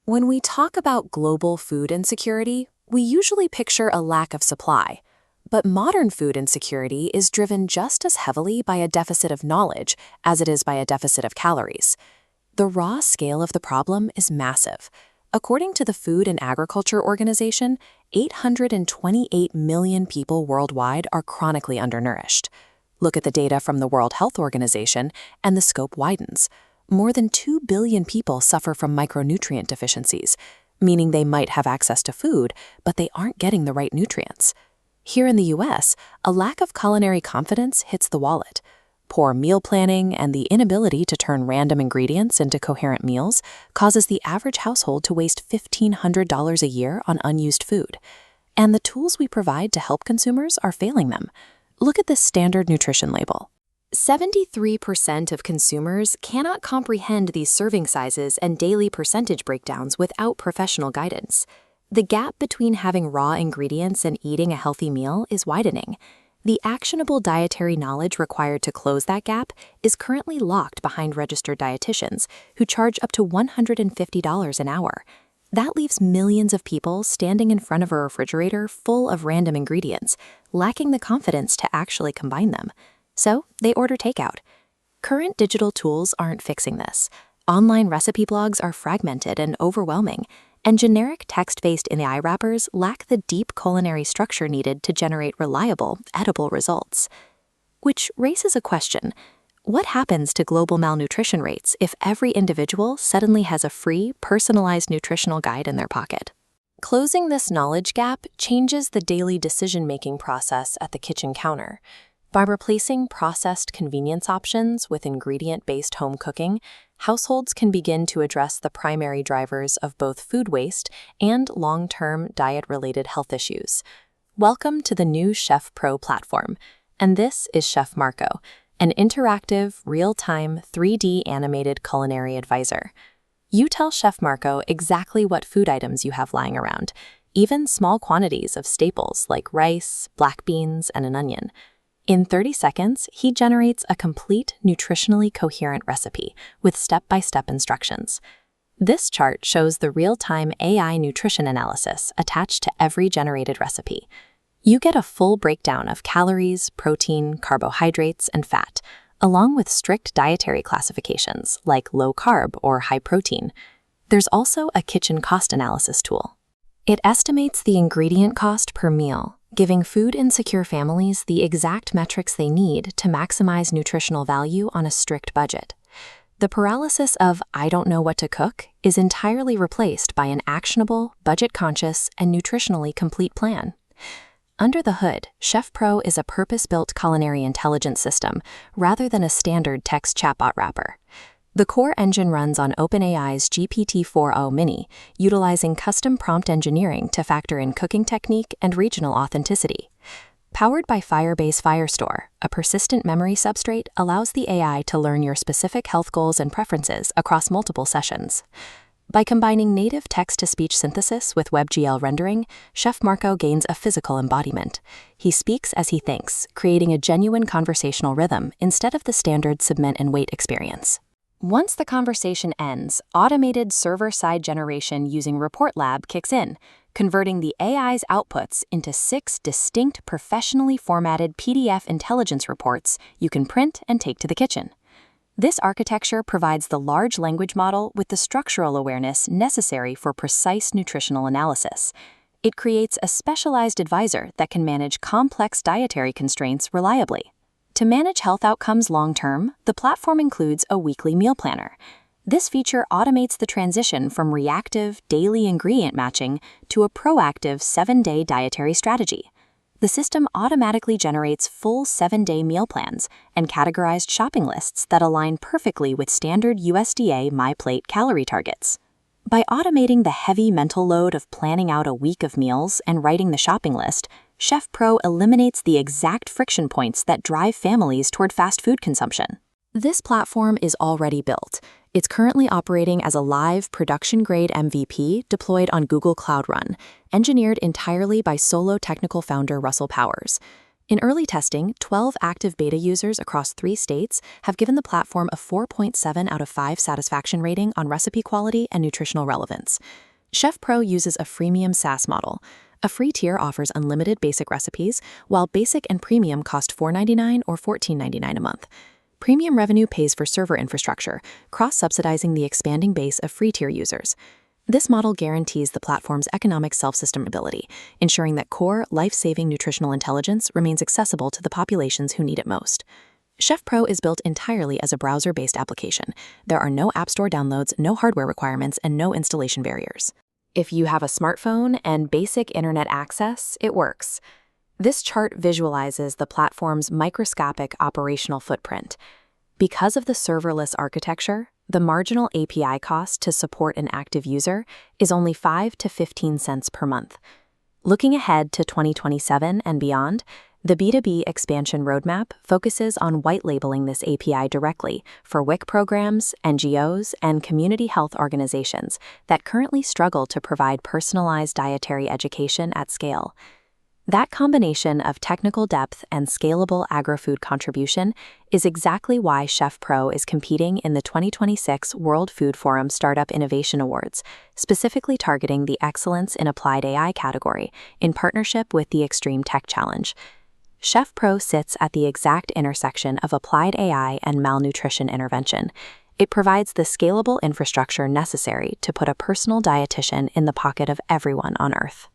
When we talk about global food insecurity, we usually picture a lack of supply. But modern food insecurity is driven just as heavily by a deficit of knowledge as it is by a deficit of calories. The raw scale of the problem is massive. According to the Food and Agriculture Organization, 828 million people worldwide are chronically undernourished. Look at the data from the World Health Organization, and the scope widens. More than 2 billion people suffer from micronutrient deficiencies, meaning they might have access to food, but they aren't getting the right nutrients. Here in the US, a lack of culinary confidence hits the wallet. Poor meal planning and the inability to turn random ingredients into coherent meals causes the average household to waste $1,500 a year on unused food. And the tools we provide to help consumers are failing them. Look at this standard nutrition label. 73% of consumers cannot comprehend these serving sizes and daily percentage breakdowns without professional guidance. The gap between having raw ingredients and eating a healthy meal is widening. The actionable dietary knowledge required to close that gap is currently locked behind registered dietitians who charge up to $150 an hour. That leaves millions of people standing in front of a refrigerator full of random ingredients, lacking the confidence to actually combine them. So they order takeout. Current digital tools aren't fixing this. Online recipe blogs are fragmented and overwhelming, and generic text-based in the eye wrappers lack the deep culinary structure needed to generate reliable, edible results. Which raises a question: what happens to global malnutrition rates if every individual suddenly has a free, personalized nutritional guide in their pocket? Closing this knowledge gap changes the daily decision-making process at the kitchen counter. By replacing processed convenience options with ingredient-based home cooking, households can begin to address the primary drivers of both food waste and long-term diet-related health issues. Welcome to the new Chef Pro platform, and this is Chef Marco, an interactive, real-time, 3D animated culinary advisor. You tell Chef Marco exactly what food items you have lying around, even small quantities of staples like rice, black beans, and an onion. In 30 seconds, he generates a complete, nutritionally coherent recipe with step-by-step instructions. This chart shows the real-time AI nutrition analysis attached to every generated recipe. You get a full breakdown of calories, protein, carbohydrates, and fat, along with strict dietary classifications like low-carb or high-protein. There's also a kitchen cost analysis tool. It estimates the ingredient cost per meal, giving food-insecure families the exact metrics they need to maximize nutritional value on a strict budget. The paralysis of "I don't know what to cook" is entirely replaced by an actionable, budget-conscious, and nutritionally complete plan. Under the hood, Chef Pro is a purpose-built culinary intelligence system rather than a standard text chatbot wrapper. The core engine runs on OpenAI's GPT-4o Mini, utilizing custom prompt engineering to factor in cooking technique and regional authenticity. Powered by Firebase Firestore, a persistent memory substrate allows the AI to learn your specific health goals and preferences across multiple sessions. By combining native text-to-speech synthesis with WebGL rendering, Chef Marco gains a physical embodiment. He speaks as he thinks, creating a genuine conversational rhythm instead of the standard submit and wait experience. Once the conversation ends, automated server-side generation using Report Lab kicks in, converting the AI's outputs into 6 distinct professionally formatted PDF intelligence reports you can print and take to the kitchen. This architecture provides the large language model with the structural awareness necessary for precise nutritional analysis. It creates a specialized advisor that can manage complex dietary constraints reliably. To manage health outcomes long-term, the platform includes a weekly meal planner. This feature automates the transition from reactive, daily ingredient matching to a proactive 7-day dietary strategy. The system automatically generates full 7-day meal plans and categorized shopping lists that align perfectly with standard USDA MyPlate calorie targets. By automating the heavy mental load of planning out a week of meals and writing the shopping list, Chef Pro eliminates the exact friction points that drive families toward fast food consumption. This platform is already built. It's currently operating as a live production-grade MVP deployed on Google Cloud Run, engineered entirely by solo technical founder Russell Powers. In early testing, 12 active beta users across 3 states have given the platform a 4.7 out of 5 satisfaction rating on recipe quality and nutritional relevance. Chef Pro uses a freemium SaaS model. A free tier offers unlimited basic recipes, while basic and premium cost $4.99 or $14.99 a month. Premium revenue pays for server infrastructure, cross-subsidizing the expanding base of free tier users. This model guarantees the platform's economic self-sustainability, ensuring that core, life-saving nutritional intelligence remains accessible to the populations who need it most. Chef Pro is built entirely as a browser-based application. There are no App Store downloads, no hardware requirements, and no installation barriers. If you have a smartphone and basic internet access, it works. This chart visualizes the platform's microscopic operational footprint. Because of the serverless architecture, the marginal API cost to support an active user is only 5 to 15 cents per month. Looking ahead to 2027 and beyond, the B2B expansion roadmap focuses on white labeling this API directly for WIC programs, NGOs, and community health organizations that currently struggle to provide personalized dietary education at scale. That combination of technical depth and scalable agri-food contribution is exactly why Chef Pro is competing in the 2026 World Food Forum Startup Innovation Awards, specifically targeting the Excellence in Applied AI category in partnership with the Extreme Tech Challenge. Chef Pro sits at the exact intersection of applied AI and malnutrition intervention. It provides the scalable infrastructure necessary to put a personal dietitian in the pocket of everyone on Earth.